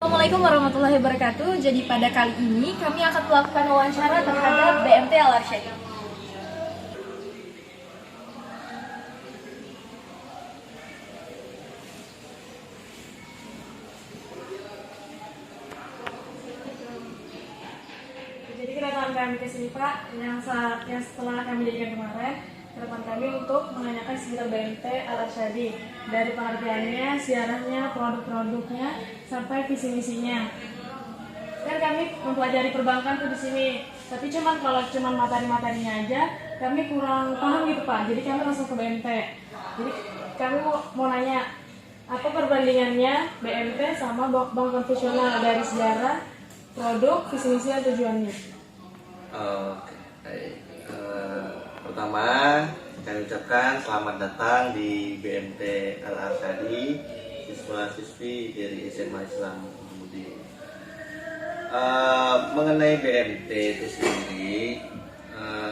Assalamualaikum warahmatullahi wabarakatuh. Jadi pada kali ini kami akan melakukan wawancara terhadap BMT Al-Arsyadi. Jadi kedatangan kami ke sini Pak, yang setelah kami jadikan kemarin, kedatangan kami untuk menanyakan seputar BMT Al-Arsyadi, dari pengertiannya, siarahnya, produk-produknya, sampai visi misinya. Kan kami mempelajari perbankan tuh di sini, tapi kalau materi-materinya aja, kami kurang paham gitu Pak. Jadi kami langsung ke BMT. Jadi kami mau nanya, apa perbandingannya BMT sama bank konvensional dari sejarah, produk, visi misi, dan tujuannya? Oke, baik. Pertama, kami ucapkan selamat datang di BMT Al-Arsyadi, siswa-siswi dari SMA Islam Budi. Mengenai BMT itu sendiri,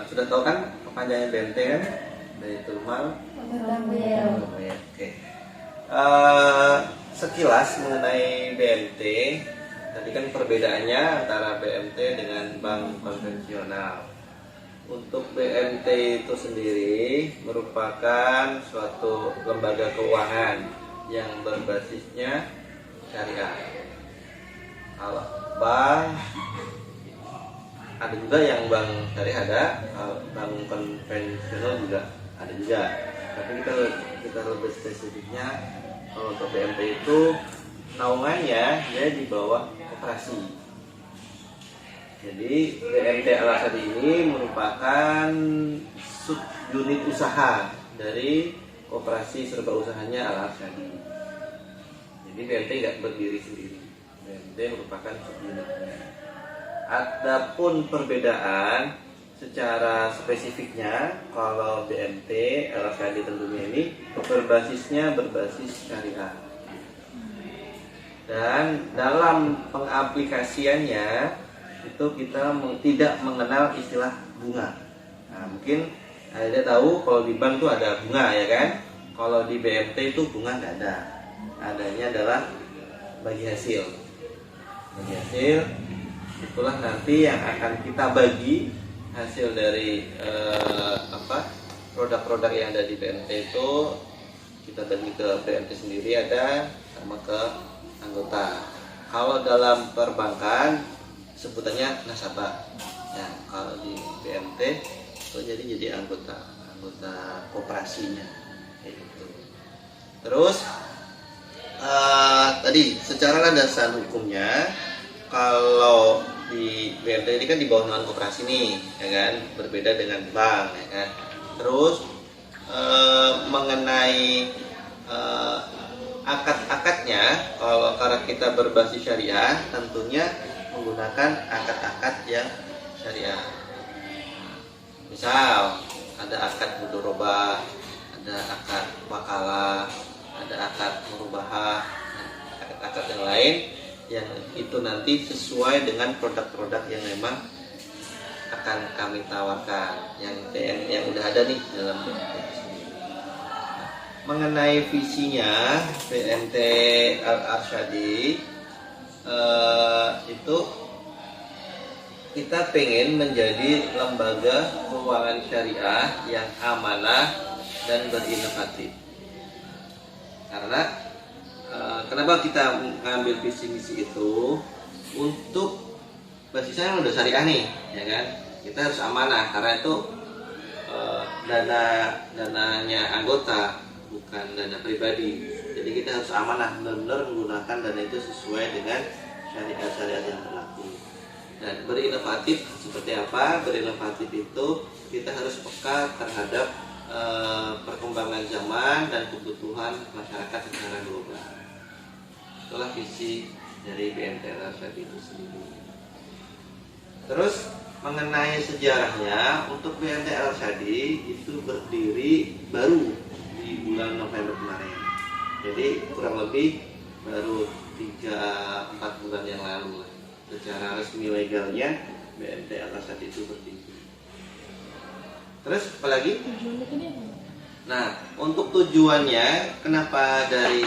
sudah tahu kan kepanjangan BMT kan? Baitul Mal. Oke. Sekilas mengenai BMT, tadi kan perbedaannya antara BMT dengan bank konvensional. Untuk BMT itu sendiri merupakan suatu lembaga keuangan yang berbasisnya syariah. Kalau bank ada juga yang bank syariah ada, bank konvensional juga ada juga. Tapi kita lebih spesifiknya, kalau untuk BMT itu naungannya dia di bawah koperasi. Jadi BMT Al-Arsyadi ini merupakan subunit usaha dari koperasi serba usahanya Al-Arsyadi. Jadi BMT nggak berdiri sendiri. BMT merupakan subunitnya. Adapun perbedaan secara spesifiknya, kalau BMT Al-Arsyadi tentunya ini berbasis syariah. Dan dalam pengaplikasiannya itu kita tidak mengenal istilah bunga. Nah, mungkin Anda tahu kalau di bank itu ada bunga, ya kan? Kalau di BMT itu bunga nggak ada. Adanya adalah bagi hasil. Bagi hasil itulah nanti yang akan kita bagi hasil dari produk-produk yang ada di BMT itu, kita bagi ke BMT sendiri ada, sama ke anggota. Kalau dalam perbankan sebutannya nasabah. Ya, kalau di BMT itu jadi anggota koperasinya, gitu. Terus tadi secara landasan hukumnya, kalau di BMT ini kan di bawah naungan koperasi nih, ya kan, berbeda dengan bank, ya kan. Terus mengenai akad-akadnya, kalau karena kita berbasis syariah, tentunya menggunakan akad-akad yang syariah. Misal ada akad mudharabah, ada akad wakalah, ada akad murabahah, akad-akad yang lain yang itu nanti sesuai dengan produk-produk yang memang akan kami tawarkan, yang udah ada nih dalam BMT sendiri. Mengenai visinya BMT Al-Arsyadi, itu kita pengen menjadi lembaga keuangan syariah yang amanah dan berinovatif. Karena kenapa kita mengambil visi misi itu? Untuk basisnya udah syariah nih, ya kan? Kita harus amanah, karena itu dananya anggota, bukan dana pribadi. Jadi kita harus amanah, benar-benar menggunakan dana itu sesuai dengan syariat yang berlaku. Dan berinovatif seperti apa? Berinovatif itu kita harus peka terhadap perkembangan zaman dan kebutuhan masyarakat secara global. Itulah visi dari BMT Al-Arsyadi itu sendiri. Terus mengenai sejarahnya, untuk BMT Al-Arsyadi itu berdiri baru di bulan November kemarin. Jadi kurang lebih baru 3-4 bulan yang lalu lah. Secara resmi legalnya BMT Al-Arsyadi itu berdiri. Terus apalagi? Nah, untuk tujuannya, kenapa dari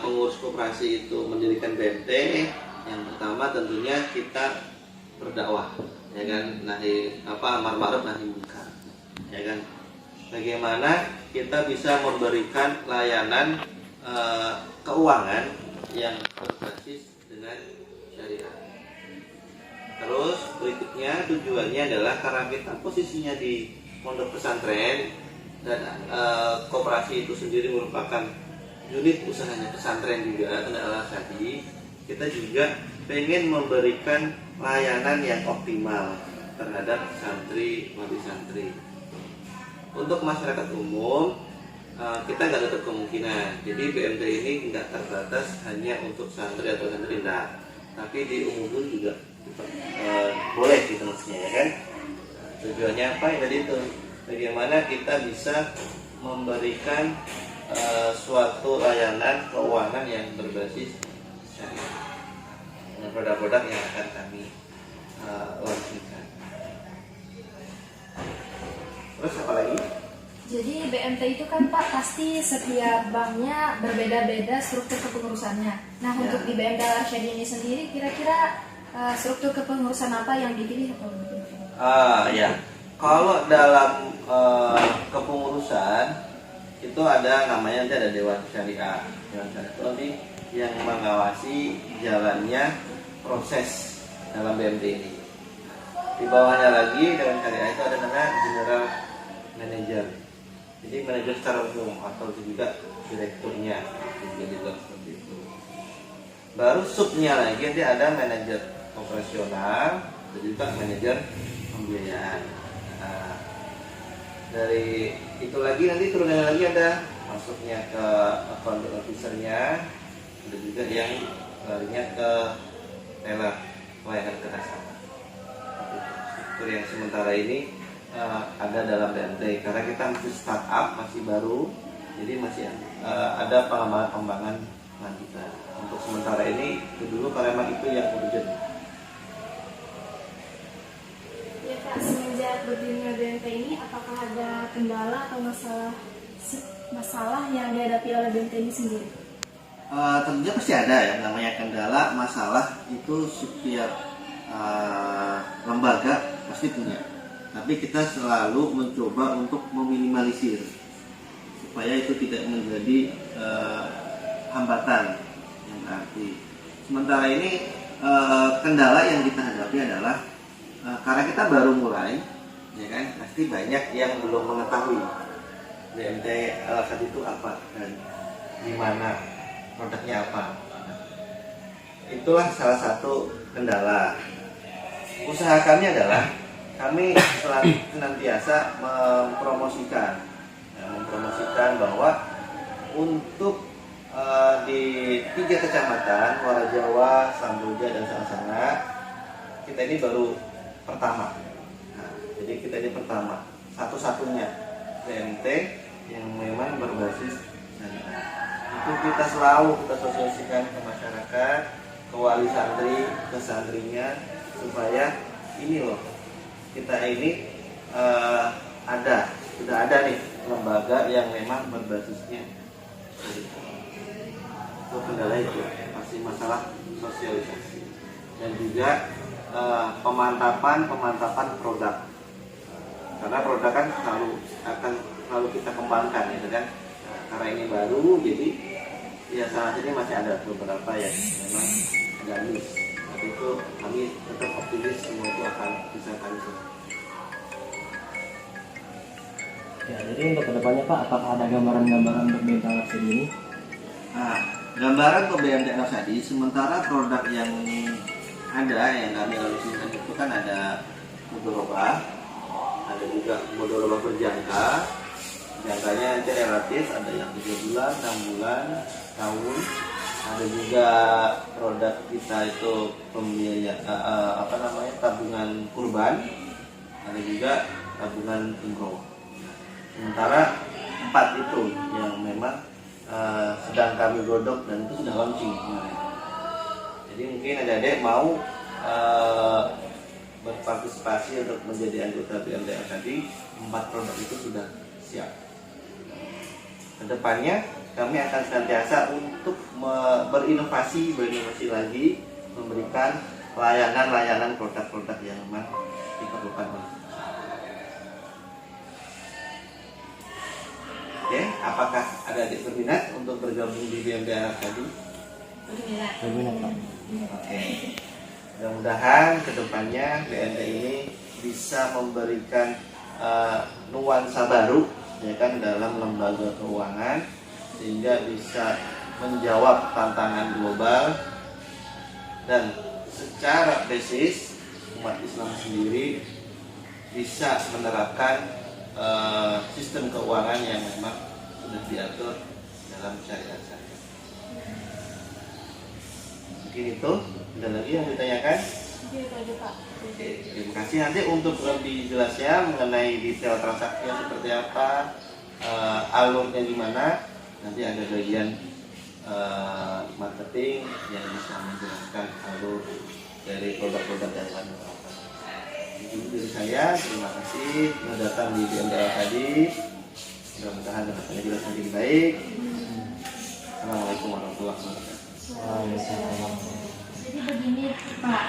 pengurus koperasi itu mendirikan BMT, yang pertama tentunya kita berdakwah, ya kan, amar ma'ruf nahi munkar, ya kan. Bagaimana kita bisa memberikan layanan keuangan yang berbasis dengan syariah. Terus berikutnya tujuannya adalah karena kita posisinya di pondok pesantren dan koperasi itu sendiri merupakan unit usahanya pesantren juga, Al-Arsyadi. Kita juga pengen memberikan layanan yang optimal terhadap santri wali santri. Untuk masyarakat umum kita nggak tutup kemungkinan. Jadi BMT ini nggak terbatas hanya untuk santri atau santri, enggak, tapi diumumkan juga boleh gitu maksudnya, ya kan. Tujuannya apa ya tadi itu? Bagaimana kita bisa memberikan suatu layanan keuangan yang berbasis syariah dengan produk-produk yang akan kami launchingkan. Terus apa lagi? Jadi BMT itu kan Pak pasti setiap banknya berbeda-beda struktur kepengurusannya. Nah untuk di BMT Al-Arsyadi ini sendiri kira-kira struktur kepengurusan apa yang dipilih atau Ya, kalau dalam kepengurusan itu ada namanya, ada Dewan Syariah. Dewan Syariah itu nanti yang mengawasi jalannya proses dalam BMT ini. Di bawahnya lagi Dewan Syariah itu ada namanya General Manager. Jadi manajer secara umum atau juga direkturnya, jadi seperti itu. Baru subnya lagi nanti ada manajer operasional dan juga manajer pembiayaan. Nah, dari itu lagi nanti turunnya lagi ada masuknya ke account officernya, ada juga yang larinya ke teller pelayanan ke nasabah. Struktur yang sementara ini ada dalam BMT karena kita masih startup, masih baru, jadi masih ada pengembangan lanjutan. Untuk sementara ini itu dulu karena memang itu yang urgent. Ya Kak, semenjak berdirinya BMT ini apakah ada kendala atau masalah yang dihadapi oleh BMT ini sendiri? Tentunya pasti ada ya, namanya kendala, masalah itu setiap lembaga pasti punya. Tapi kita selalu mencoba untuk meminimalisir supaya itu tidak menjadi hambatan yang berarti. Sementara ini kendala yang kita hadapi adalah karena kita baru mulai, ya kan, pasti banyak yang belum mengetahui BMT Al-Arsyadi itu apa dan gimana produknya apa. Itulah salah satu kendala. Usaha kami adalah kami senantiasa mempromosikan bahwa untuk di 3 kecamatan Muara Jawa, Samboja dan Sangsana kita ini baru pertama. Nah, jadi kita ini pertama, satu-satunya BMT yang memang berbasis syariah. Itu kita selalu sosialisasikan ke masyarakat, ke wali santri, ke santrinya, supaya ini loh, kita ini sudah ada nih lembaga yang memang berbasisnya. Itu kendala itu pasti masalah sosialisasi dan juga pemantapan produk, karena produk kan selalu kita kembangkan, gitu kan. Karena ini baru, jadi ya saat ini masih ada beberapa yang memang agak miss. Tapi itu kami tetap optimis semua itu akan bisa kami selesaikan. Ya, jadi untuk kedepannya Pak, apakah ada gambaran-gambaran untuk BMT Al-Arsyadi ini? Nah, gambaran untuk BMT Al-Arsyadi, sementara produk yang ada yang kami lakukan itu kan ada mudharabah, ada juga mudharabah berjangka. Jangkanya nanti relatif, ada yang 3 bulan, 6 bulan, tahun. Ada juga produk kita itu tabungan kurban, ada juga tabungan umroh. Sementara 4 itu yang memang sedang kami godok dan itu sudah launching kemarin. Jadi mungkin adik-adik mau berpartisipasi untuk menjadi anggota BMT Al-Arsyadi, 4 produk itu sudah siap. Kedepannya kami akan senantiasa untuk berinovasi lagi, memberikan layanan produk-produk yang memang diperlukan oleh masyarakat. Oke, apakah ada adik berminat untuk bergabung di BMT tadi? Berminat Pak. Oke. Mudah-mudahan kedepannya BMT ini bisa memberikan nuansa baru ya kan dalam lembaga keuangan, sehingga bisa menjawab tantangan global, dan secara basis umat Islam sendiri bisa menerapkan sistem keuangan yang memang sudah diatur dalam syariat-syariat. Mungkin itu. Ada lagi yang ditanyakan? Mungkin itu aja Pak. Oke, terima kasih. Nanti untuk lebih jelasnya mengenai detail transaksinya seperti apa, alurnya gimana, nanti ada bagian marketing yang bisa menjelaskan alur dari produk-produk yang kami tawarkan. Itu dari saya, terima kasih sudah datang di BMDL tadi. Mudah-mudahan dapat jelas lebih baik. Assalamualaikum warahmatullahi wabarakatuh. Waalaikumsalam. Jadi begini Pak,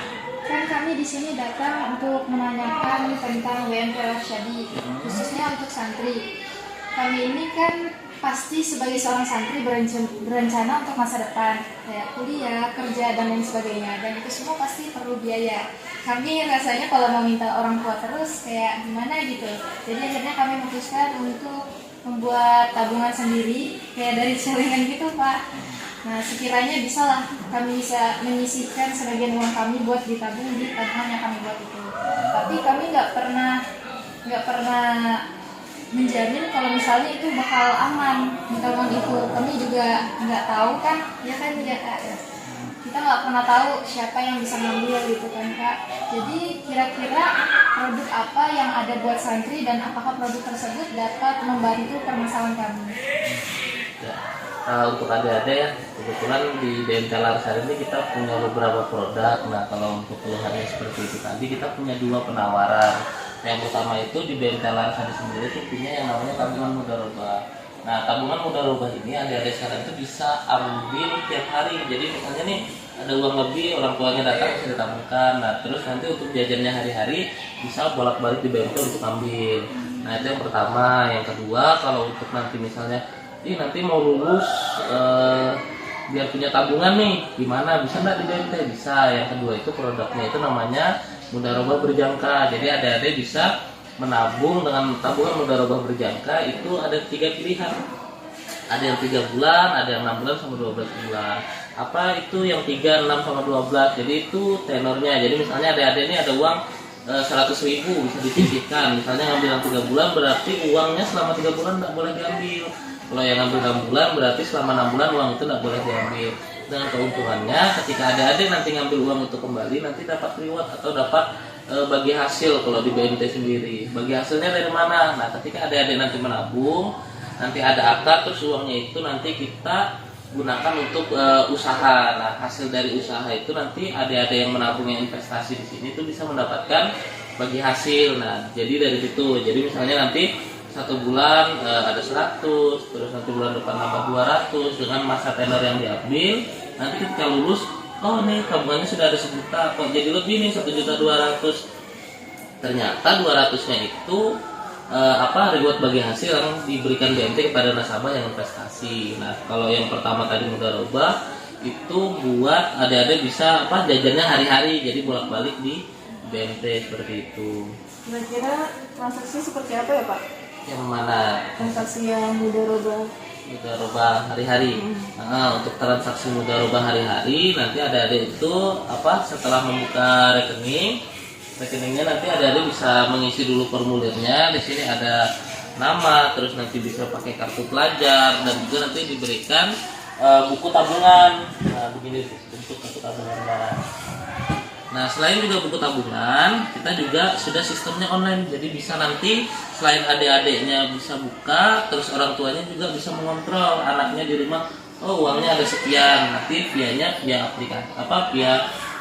kan kami di sini datang untuk menanyakan tentang WMT Arsyadi, khususnya untuk santri. Kami ini kan pasti sebagai seorang santri berencana untuk masa depan, kayak kuliah, kerja, dan lain sebagainya. Dan itu semua pasti perlu biaya. Kami rasanya kalau mau minta orang tua terus kayak gimana gitu. Jadi akhirnya kami memutuskan untuk membuat tabungan sendiri, kayak dari celengan gitu Pak. Nah, sekiranya bisalah kami bisa menyisihkan sebagian uang kami buat ditabung di tabungan yang kami buat itu. Tapi kami nggak pernah menjamin kalau misalnya itu bakal aman di tabungan itu. Kami juga nggak tahu kan, ya kan ya Kak. Kita nggak pernah tahu siapa yang bisa ngambil gitu kan Kak. Jadi kira-kira produk apa yang ada buat santri dan apakah produk tersebut dapat membantu permasalahan kami? Ya. Untuk adik-adik ya, kebetulan di BMT Arsyadi ini kita punya beberapa produk. Nah, kalau untuk keluhannya seperti itu tadi, kita punya 2 penawaran. Yang pertama itu di BMT Arsyadi sendiri itu punya yang namanya tabungan mudharabah. Nah, tabungan mudharabah ini adik-adik sekarang itu bisa ambil tiap hari. Jadi misalnya nih ada uang lebih, orang tuanya datang bisa ditabungkan. Nah, terus nanti untuk jajannya hari-hari bisa bolak-balik di BMT untuk ambil. Nah, itu yang pertama. Yang kedua, kalau untuk nanti misalnya nanti mau lulus biar punya tabungan nih, gimana, bisa nggak di BMT? Bisa. Yang kedua itu produknya itu namanya mudharabah berjangka. Jadi adik-adik bisa menabung dengan tabungan mudharabah berjangka. Itu ada 3 pilihan. Ada yang 3 bulan, ada yang 6 bulan sama 12 bulan. Apa itu yang 3, 6 sama 12? Jadi itu tenornya. Jadi misalnya adik-adik ini ada uang 100.000 bisa dititipkan. Misalnya ngambil yang 3 bulan, berarti uangnya selama 3 bulan nggak boleh diambil. Kalau yang ngambil 6 bulan, berarti selama 6 bulan uang itu nggak boleh diambil. Dengan keuntungannya, ketika adik-adik nanti ngambil uang untuk kembali, nanti dapat reward atau dapat bagi hasil kalau di BMT sendiri. Bagi hasilnya dari mana? Nah, ketika adik-adik nanti menabung, nanti ada akad, terus uangnya itu nanti kita gunakan untuk usaha. Nah, hasil dari usaha itu nanti adik-adik yang menabung yang investasi di sini itu bisa mendapatkan bagi hasil. Nah, jadi dari situ. Jadi misalnya nanti 1 bulan ada 100, terus nanti bulan depan nambah 200 dengan masa tenor yang diambil. Nanti ketika lulus, oh nih tabungannya sudah ada 1 juta, kok jadi lebih nih 1.200.000. Ternyata 200-nya itu reward bagi hasil yang diberikan BMT kepada nasabah yang investasi. Nah, kalau yang pertama tadi mudharabah itu buat adik-adik bisa jajannya hari-hari, jadi bolak-balik di BMT seperti itu. Kira-kira transaksi seperti apa ya Pak? Yang mana? Transaksi yang mudharabah hari-hari. Untuk transaksi mudharabah hari-hari nanti adik-adik itu setelah membuka rekeningnya nanti adik-adik bisa mengisi dulu formulirnya. Di sini ada nama, terus nanti bisa pakai kartu pelajar, dan juga nanti diberikan buku tabungan. Nah, begini bentuk buku tabungannya. Nah, selain juga buku tabungan, kita juga sudah sistemnya online. Jadi bisa nanti selain adik-adiknya bisa buka, terus orang tuanya juga bisa mengontrol anaknya di rumah. Oh, uangnya ada sekian. Nanti via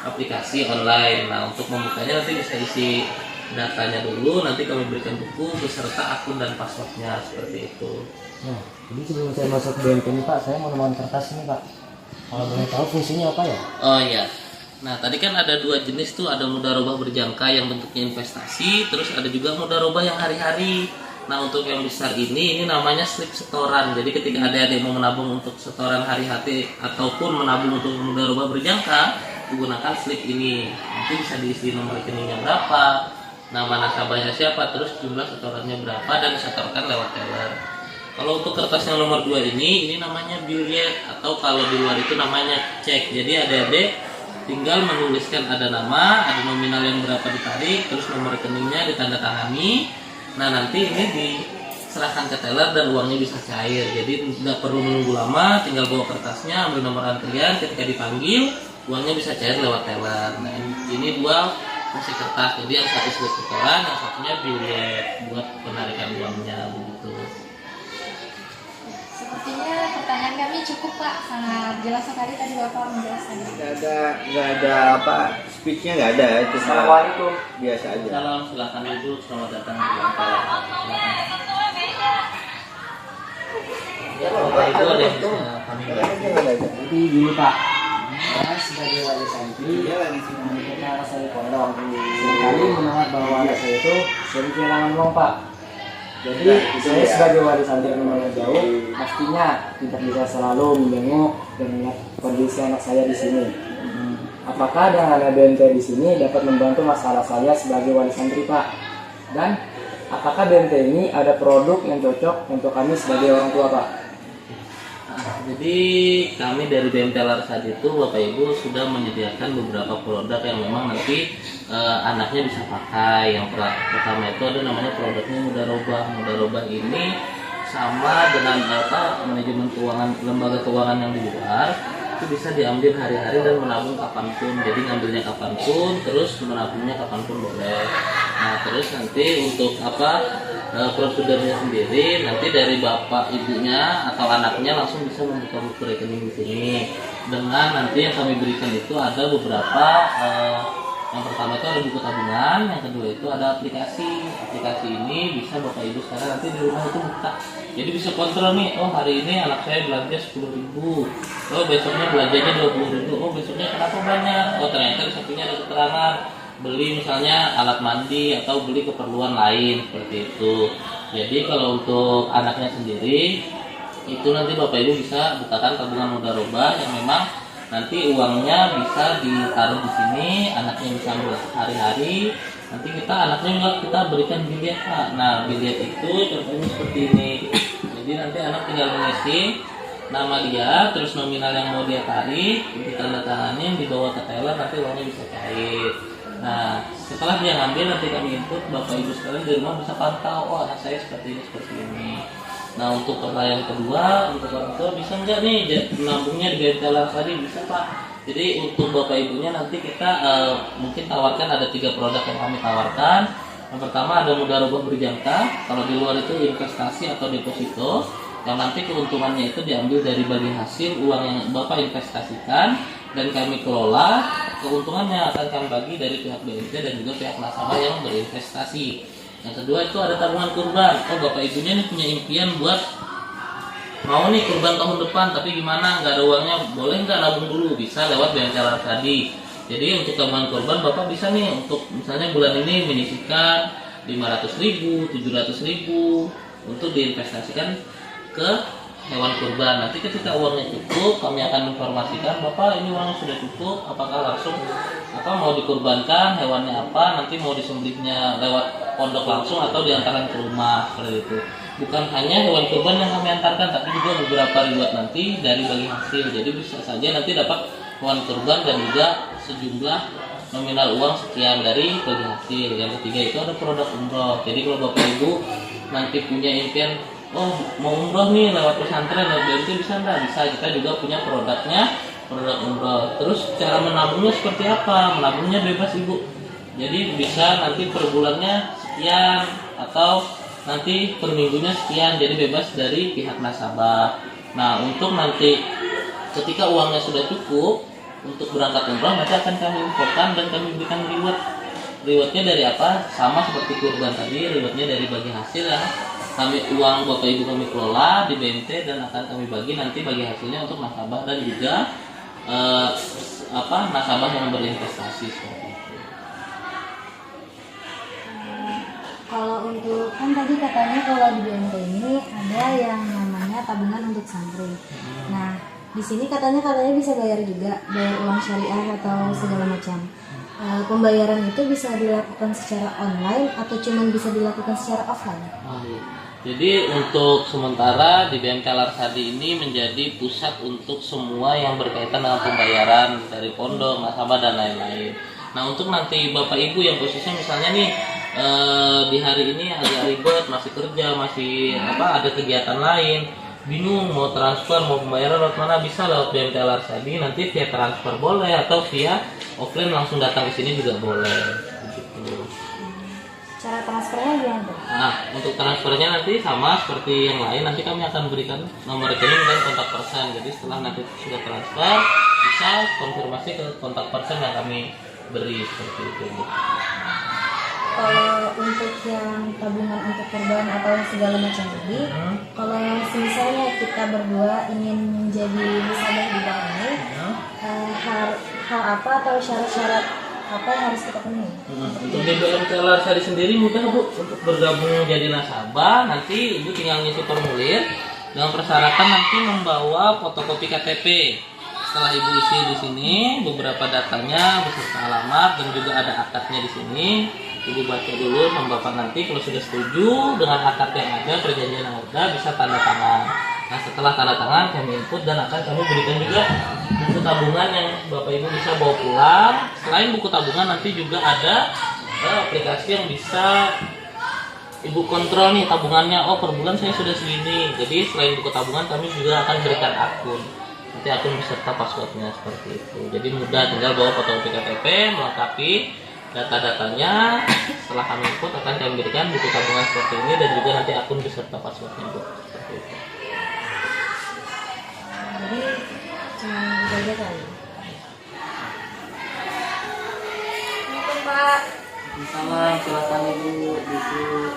aplikasi online. Nah, untuk membukanya nanti bisa isi datanya dulu, nanti kami berikan buku beserta akun dan passwordnya seperti itu. Nah, jadi sebelum saya masuk BMT ini Pak, saya mau nemuin kertas ini Pak. Kalau boleh tahu fungsinya apa ya? Oh iya. Nah tadi kan ada dua jenis tuh, ada mudharabah berjangka yang bentuknya investasi, terus ada juga mudharabah yang hari-hari. Nah untuk yang besar ini namanya slip setoran. Jadi ketika adik-adik mau menabung untuk setoran hari-hari ataupun menabung untuk mudharabah berjangka, menggunakan slip ini. Nanti bisa diisi nomor rekeningnya berapa, nama nasabahnya siapa, terus jumlah setorannya berapa, dan disetorkan lewat teller. Kalau untuk kertas yang nomor 2 ini namanya billet, atau kalau di luar itu namanya cek. Jadi adik-adik tinggal menuliskan ada nama, ada nominal yang berapa ditarik, terus nomor rekeningnya ditandatangani. Nah nanti ini diserahkan ke teller dan uangnya bisa cair. Jadi tidak perlu menunggu lama, tinggal bawa kertasnya, ambil nomor antrian, ketika dipanggil uangnya bisa cair lewat teller. Nah ini dua fungsi kertas. Jadi yang satu slip setoran, yang satunya billet buat penarikan uangnya begitu. Sepertinya pertanyaan kami cukup Pak, sangat jelas sekali tadi Bapak menjelaskan. Nggak ada apa, speechnya nggak ada, itu Assalamualaikum. biasa aja. Salam, silakan Ibu, selamat datang di Jakarta. Ya, Bapak Ibu ada yang bisa kami bantu. Jadi gini Pak, saya sebagai wali santri ketika anak saya pondok, seringkali mendengar bahwa anak saya itu sering kehilangan uang Pak. Jadi saya sebagai wali santri yang memang jauh, pastinya tidak bisa selalu menjenguk dan melihat kondisi anak saya di sini. Apakah dengan ada BMT di sini dapat membantu masalah saya sebagai wali santri Pak? Dan apakah BMT ini ada produk yang cocok untuk kami sebagai orang tua Pak? Jadi kami dari BMT Larsadi itu Bapak Ibu sudah menyediakan beberapa produk yang memang nanti anaknya bisa pakai. Yang pertama itu ada namanya produknya mudharabah. Mudharabah ini sama dengan manajemen keuangan, lembaga keuangan yang di luar, itu bisa diambil hari-hari dan menabung kapanpun. Jadi ngambilnya kapanpun, terus menabungnya kapanpun boleh. Nah terus nanti untuk prosedurnya sendiri, nanti dari bapak ibunya atau anaknya langsung bisa membuka buku rekening di sini. Dengan nanti yang kami berikan itu ada beberapa, yang pertama itu ada buku tabungan, yang kedua itu ada aplikasi. Aplikasi ini bisa bapak ibu sekarang nanti di rumah itu buka. Jadi bisa kontrol nih, oh hari ini anak saya belanja 10.000, oh besoknya belanjanya 20.000, oh besoknya kenapa banyak, oh ternyata di sampingnya ada keterangan beli misalnya alat mandi atau beli keperluan lain seperti itu. Jadi kalau untuk anaknya sendiri itu nanti bapak ibu bisa bukakan tabungan mudharabah yang memang nanti uangnya bisa ditaruh di sini, anaknya bisa ambil hari-hari. Nanti anaknya juga kita berikan billet Pak. Nah billet itu contohnya seperti ini. Jadi nanti anak tinggal mengisi nama dia, terus nominal yang mau dia tarik, ditandatangani, dibawa ke teller, nanti uangnya bisa cair. Nah setelah dia ngambil nanti kami input, bapak ibu sekalian di rumah bisa pantau, oh anak saya seperti ini seperti ini. Nah untuk pertanyaan kedua, untuk orang tua bisa nggak nih menabungnya di BMT Larsadi? Bisa Pak. Jadi untuk bapak ibunya nanti kita mungkin tawarkan ada 3 produk yang kami tawarkan. Yang pertama ada mudharabah berjangka. Kalau di luar itu investasi atau deposito, yang nanti keuntungannya itu diambil dari bagi hasil uang yang bapak investasikan dan kami kelola. Keuntungannya akan kami bagi dari pihak BMT dan juga pihak nasabah yang berinvestasi. Yang kedua itu ada tabungan kurban. Oh bapak ibunya nih punya impian buat mau nih kurban tahun depan, tapi gimana, nggak ada uangnya, boleh nggak nabung dulu? Bisa lewat BMT Larsadi. Jadi untuk tabungan kurban bapak bisa nih untuk misalnya bulan ini menyisihkan 500.000, 700.000 untuk diinvestasikan ke hewan kurban. Nanti ketika uangnya cukup, kami akan informasikan, bapak ini uangnya sudah cukup, apakah langsung mau dikurbankan, hewannya apa, nanti mau disembelihnya lewat pondok langsung atau diantarkan ke rumah, seperti itu. Bukan hanya hewan kurban yang kami antarkan, tapi juga beberapa riwayat nanti dari bagi hasil. Jadi bisa saja nanti dapat hewan kurban dan juga sejumlah nominal uang sekian dari bagi hasil. Yang ketiga itu ada produk umroh. Jadi kalau bapak ibu nanti punya impian, oh mau umroh nih lewat pesantren, lewat BMT bisa enggak? Bisa, kita juga punya produknya, produk umroh. Terus cara menabungnya seperti apa? Menabungnya bebas ibu. Jadi bisa nanti per bulannya sekian atau nanti per minggunya sekian, jadi bebas dari pihak nasabah. Nah untuk nanti ketika uangnya sudah cukup untuk berangkat umroh, nanti akan kami infokan dan kami berikan reward. rewardnya dari apa? Sama seperti kurban tadi, rewardnya dari bagi hasil ya. Uang Bapak Ibu kami kelola di BMT dan akan kami bagi nanti bagi hasilnya untuk nasabah dan juga nasabah yang berinvestasi seperti itu. Kalau untuk kan tadi katanya kalau di BMT ini ada yang namanya tabungan untuk santri. Nah, di sini katanya bisa bayar juga, bayar uang syariah atau segala macam. Pembayaran itu bisa dilakukan secara online atau cuma bisa dilakukan secara offline? Jadi untuk sementara di BMT Al-Arsadi ini menjadi pusat untuk semua yang berkaitan dengan pembayaran dari pondok, nasabah dan lain-lain. Nah untuk nanti Bapak Ibu yang posisinya misalnya nih di hari ini agak ribet, masih kerja, masih ada kegiatan lain, bingung mau transfer, mau pembayaran lewat mana, bisa lewat BMT Al-Arsadi, nanti via transfer boleh atau via offline langsung datang ke sini juga boleh. Begitu. Cara transfernya gimana? Nah, untuk transfernya nanti sama seperti yang lain, nanti kami akan berikan nomor rekening dan kontak person. Jadi setelah nanti sudah transfer, bisa konfirmasi ke kontak person yang kami beri seperti itu. Kalau untuk yang tabungan untuk korban atau segala macam tadi, kalau misalnya kita berdua ingin menjadi nasabah di bank ini, hal apa atau syarat-syarat apa yang harus kita penuhi? Untuk di BMT Al-Arsadi sendiri mudah Bu, untuk bergabung jadi nasabah nanti Ibu tinggal ngisi formulir dengan persyaratan nanti membawa fotokopi KTP. Setelah Ibu isi di sini beberapa datanya beserta alamat dan juga ada akadnya di sini. Ibu baca dulu sama Bapak, nanti kalau sudah setuju dengan akad yang ada, perjanjian yang ada, bisa tanda tangan. Nah setelah tanda tangan kami input dan akan kami berikan juga buku tabungan yang Bapak Ibu bisa bawa pulang. Selain buku tabungan nanti juga ada aplikasi yang bisa Ibu kontrol nih tabungannya. Oh per bulan saya sudah segini. Jadi selain buku tabungan kami juga akan berikan akun. Nanti akun beserta passwordnya seperti itu. Jadi mudah, tinggal bawa fotokopi KTP, melengkapi data-datanya. Setelah kami input akan kami berikan buku tabungan seperti ini dan juga nanti akun beserta passwordnya Bu. Seperti itu. Jadi cuma itu aja kali. Mungkin Pak. Sama silakan Ibu duduk.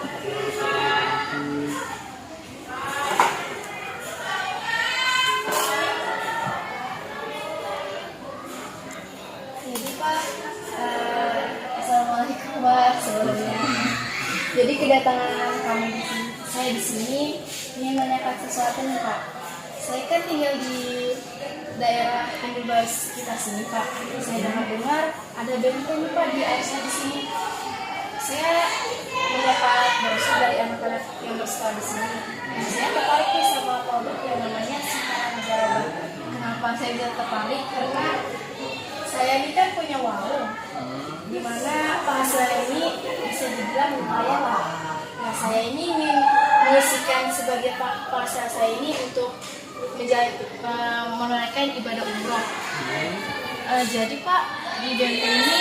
Jadi Pak, Assalamualaikum Pak sebelumnya. Jadi kedatangan kami di sini, saya di sini ingin menanyakan sesuatu nih Pak. Saya kan tinggal di daerah Pembebas kita sini Pak. Saya dengar ada BMT nih Pak di ASA di sini. Saya mendapat brosur dari anak-anak yang bersekolah di sini. Dan saya tertarik nih sama produk yang namanya simpanan negara. Kenapa saya bisa tertarik? Karena saya ini kan punya warung, dimana penghasilan ini bisa dibilang lumayan lah. Nah saya ini ingin mengisikan sebagai penghasilan saya ini untuk menunaikan ibadah umroh. Jadi Pak, di BMT ini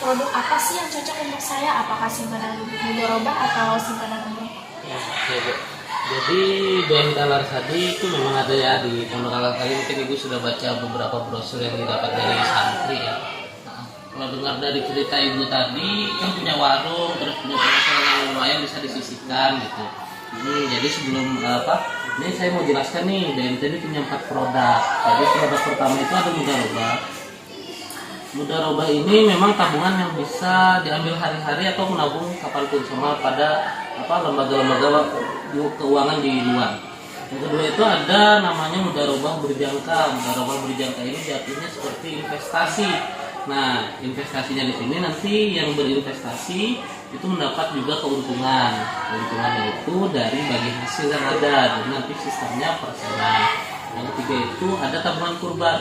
produk apa sih yang cocok untuk saya? Apakah simpanan mudharabah atau simpanan umroh? Ya, Bu. Jadi BMT Al-Arsadi itu memang ada ya di Pondok Al-Arsadi. Mungkin Ibu sudah baca beberapa brosur yang didapat dari santri ya. Nah, kalau dengar dari cerita Ibu tadi kan punya warung, terus punya penghasilan yang lumayan bisa disisihkan gitu. Jadi sebelum ini saya mau jelaskan nih, BMT ini punya 4 produk. Jadi produk pertama itu ada mudharabah. Mudharabah ini memang tabungan yang bisa diambil hari-hari atau menabung kapanpun sama pada lembaga-lembaga keuangan di luar. Yang kedua itu ada namanya mudharabah berjangka. Mudharabah berjangka ini artinya seperti investasi. Nah, investasinya di sini nanti yang berinvestasi itu mendapat juga keuntungan. Keuntungannya itu dari bagi hasil yang ada. Jadi nanti sistemnya persenan. Yang ketiga itu ada tabungan kurban.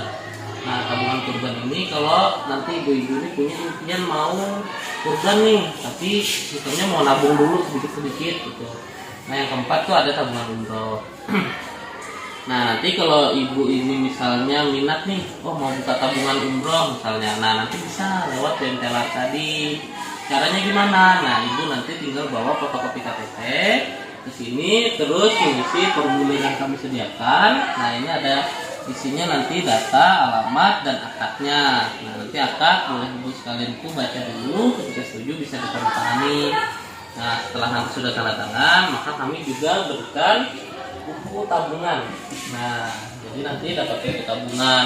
Nah, tabungan kurban ini kalau nanti ibu-ibu ini punya impian mau kurban nih, tapi sistemnya mau nabung dulu sedikit-sedikit gitu. Nah, yang keempat tuh ada tabungan umroh. Nah, nanti kalau ibu ini misalnya minat nih, oh mau buka tabungan umroh misalnya, nah nanti bisa lewat BMT Al-Arsadi. Caranya gimana? Nah, ibu nanti tinggal bawa fotokopi KTP ke sini, terus mengisi formulir yang kami sediakan. Nah, ini ada isinya nanti data, alamat, dan akadnya. Nah, nanti akad boleh ibu sekalian itu baca dulu, ketika setuju bisa ditandatangani. Nah, setelah nanti sudah tanda tangan, maka kami juga berikan buku tabungan. Nah, jadi nanti dapat buku tabungan.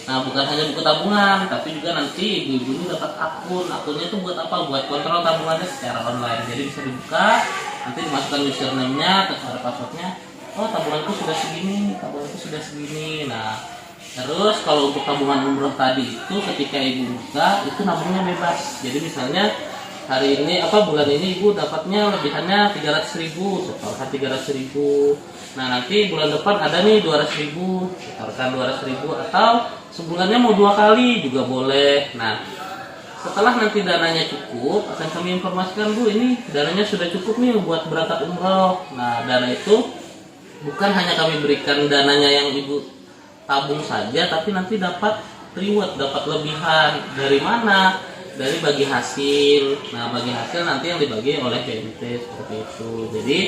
Nah, bukan hanya buku tabungan, tapi juga nanti ibu-ibu ini dapat akun. Akunnya itu buat apa? Buat kontrol tabungannya secara online. Jadi bisa dibuka, nanti dimasukkan username-nya, terus ada passwordnya. Oh, tabunganku sudah segini, tabunganku sudah segini. Nah, terus kalau untuk tabungan umroh tadi itu ketika ibu buka itu nabungnya bebas. Jadi misalnya hari ini bulan ini ibu dapatnya lebihannya 300.000, setorkan 300.000. Nah, nanti bulan depan ada nih 200.000, setorkan 200.000, atau sebulannya mau 2 kali juga boleh. Nah, setelah nanti dananya cukup akan kami informasikan, Bu, ini dananya sudah cukup nih buat berangkat umroh. Nah, dana itu bukan hanya kami berikan dananya yang ibu tabung saja, tapi nanti dapat reward, dapat lebihan. Dari mana? Dari bagi hasil. Nah, bagi hasil nanti yang dibagi oleh BMT seperti itu. Jadi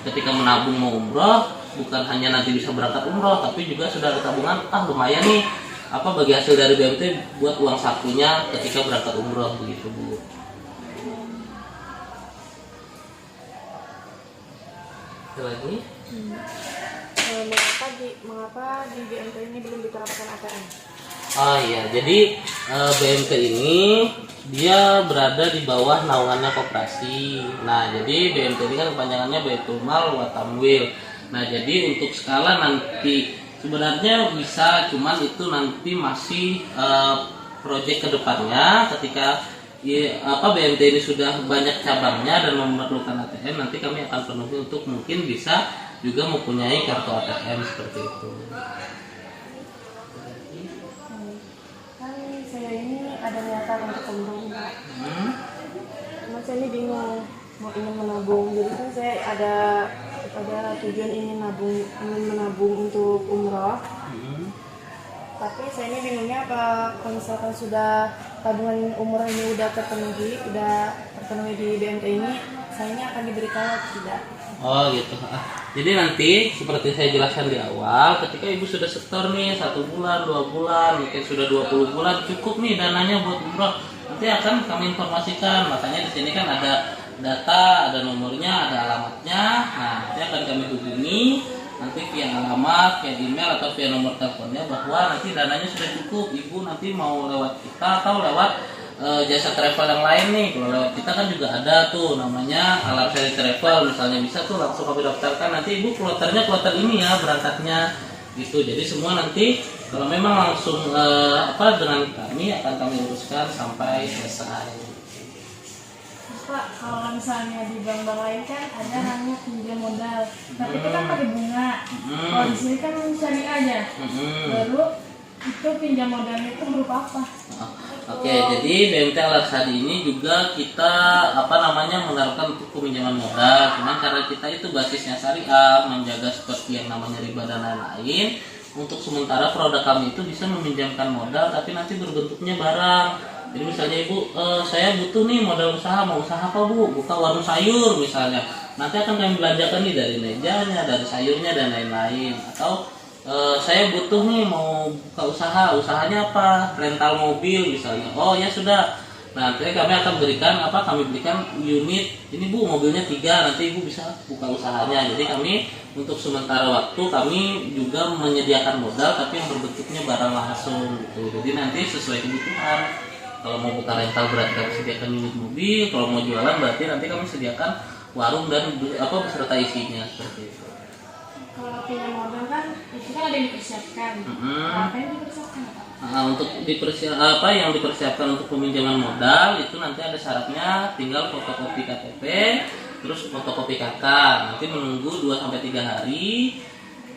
ketika menabung mau umroh, bukan hanya nanti bisa berangkat umroh, tapi juga sudah ada tabungan. Lumayan nih, bagi hasil dari BMT buat uang sakunya ketika berangkat umroh, begitu, Bu. Ada lagi? Mengapa di BMT ini belum diterapkan ATM? Oh iya, jadi BMT ini dia berada di bawah naungannya koperasi. Nah, jadi BMT ini kan kepanjangannya Baitul Mal wa Tamwil. Nah, jadi untuk skala nanti sebenarnya bisa, cuman itu nanti masih proyek kedepannya ketika BMT ini sudah banyak cabangnya dan memerlukan ATM, nanti kami akan penuhi untuk mungkin bisa juga mempunyai kartu ATM seperti itu. Kan saya ini ada niatan untuk umroh, Pak. Cuma saya ini bingung mau ingin menabung. Jadi kan saya ada tujuan ingin menabung untuk umroh. Tapi saya ini bingungnya kalau misalkan sudah tabungan umroh ini udah terpenuhi di BMT ini, saya ini akan diberikan atau tidak? Oh gitu. Jadi nanti seperti saya jelaskan di awal, ketika ibu sudah setor nih 1 bulan, 2 bulan, mungkin sudah 20 bulan, cukup nih dananya buat umroh, nanti akan kami informasikan. Makanya di sini kan ada data, ada nomornya, ada alamatnya. Nah, nanti akan kami hubungi nanti via alamat, via email, atau via nomor teleponnya bahwa nanti dananya sudah cukup. Ibu nanti mau lewat kita atau lewat jasa travel yang lain nih. Kalau lewat kita kan juga ada tuh namanya Al Arsyadi Travel, misalnya bisa tuh langsung kami daftarkan. Nanti ibu kloter ini ya berangkatnya gitu. Jadi semua nanti kalau memang langsung dengan kami akan kami uruskan sampai selesai. Pak, kalau misalnya di bank-bank lain kan ada namanya pinjam modal, tapi itu kan pakai bunga. Kalau di sini kan syariah aja. Baru itu pinjam modalnya itu berupa apa? Oke, jadi BMT Al Arsyadi ini juga kita menerapkan untuk peminjaman modal. Cuman karena kita itu basisnya syariah, menjaga seperti yang namanya riba dan lain-lain. Untuk sementara produk kami itu bisa meminjamkan modal, tapi nanti berbentuknya barang. Jadi misalnya ibu, saya butuh nih modal usaha, mau usaha apa, Bu? Buka warung sayur misalnya. Nanti akan kami belanjakan nih dari mejanya, dari sayurnya dan lain-lain. Atau saya butuh nih mau buka usaha, usahanya apa? Rental mobil misalnya. Oh ya sudah. Nah, nanti kami akan berikan unit. Ini Bu, mobilnya 3, nanti Ibu bisa buka usahanya. Jadi kami untuk sementara waktu kami juga menyediakan modal, tapi yang berbentuknya barang langsung gitu. Jadi nanti sesuai kebutuhan. Kalau mau buka rental berarti kami sediakan unit mobil, kalau mau jualan berarti nanti kami sediakan warung dan beserta isinya seperti itu. Kalau punya modal kan itu kan ada yang dipersiapkan. Apa yang dipersiapkan? Untuk yang dipersiapkan untuk peminjaman modal itu nanti ada syaratnya, tinggal fotokopi KTP, terus fotokopi KK. Nanti menunggu 2-3 hari.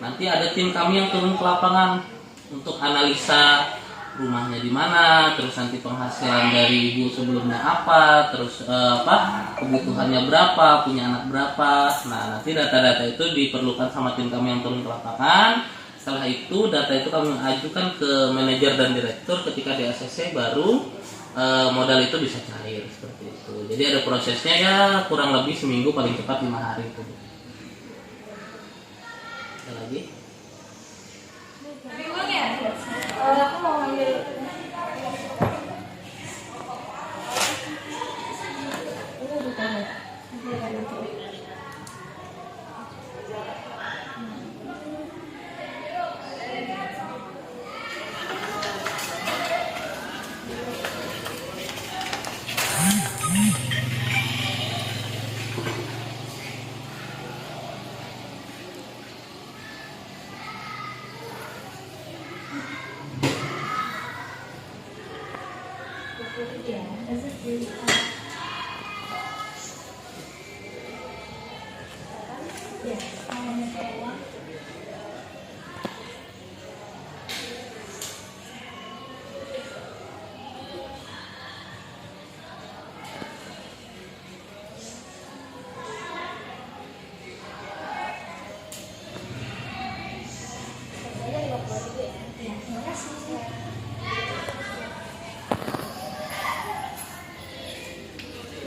Nanti ada tim kami yang turun ke lapangan untuk analisa rumahnya di mana, terus nanti penghasilan dari ibu sebelumnya apa, terus kebutuhannya berapa, punya anak berapa. Nah, nanti data-data itu diperlukan sama tim kami yang turun ke lapangan. Setelah itu data itu kami ajukan ke manajer dan direktur. Ketika di ACC baru modal itu bisa cair seperti itu. Jadi ada prosesnya ya kurang lebih seminggu, paling cepat 5 hari itu. Ada lagi? Aku mau ambil ini bukan ya?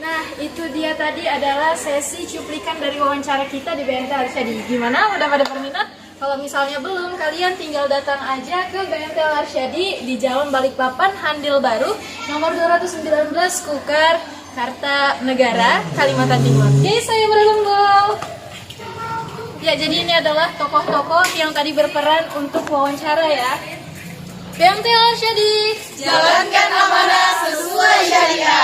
Nah, itu dia tadi adalah sesi cuplikan dari wawancara kita di BMT Al-Arsyadi. Gimana? Udah pada berminat? Kalau misalnya belum, kalian tinggal datang aja ke BMT Al-Arsyadi di Jalan Balikpapan, Handil Baru, nomor 219, Kukar, Kartanegara, Kalimantan Timur. Oke, saya berkumpul. Ya, jadi ini adalah tokoh-tokoh yang tadi berperan untuk wawancara ya. BMT Al-Arsyadi, Jalankan amanah sesuai syariat.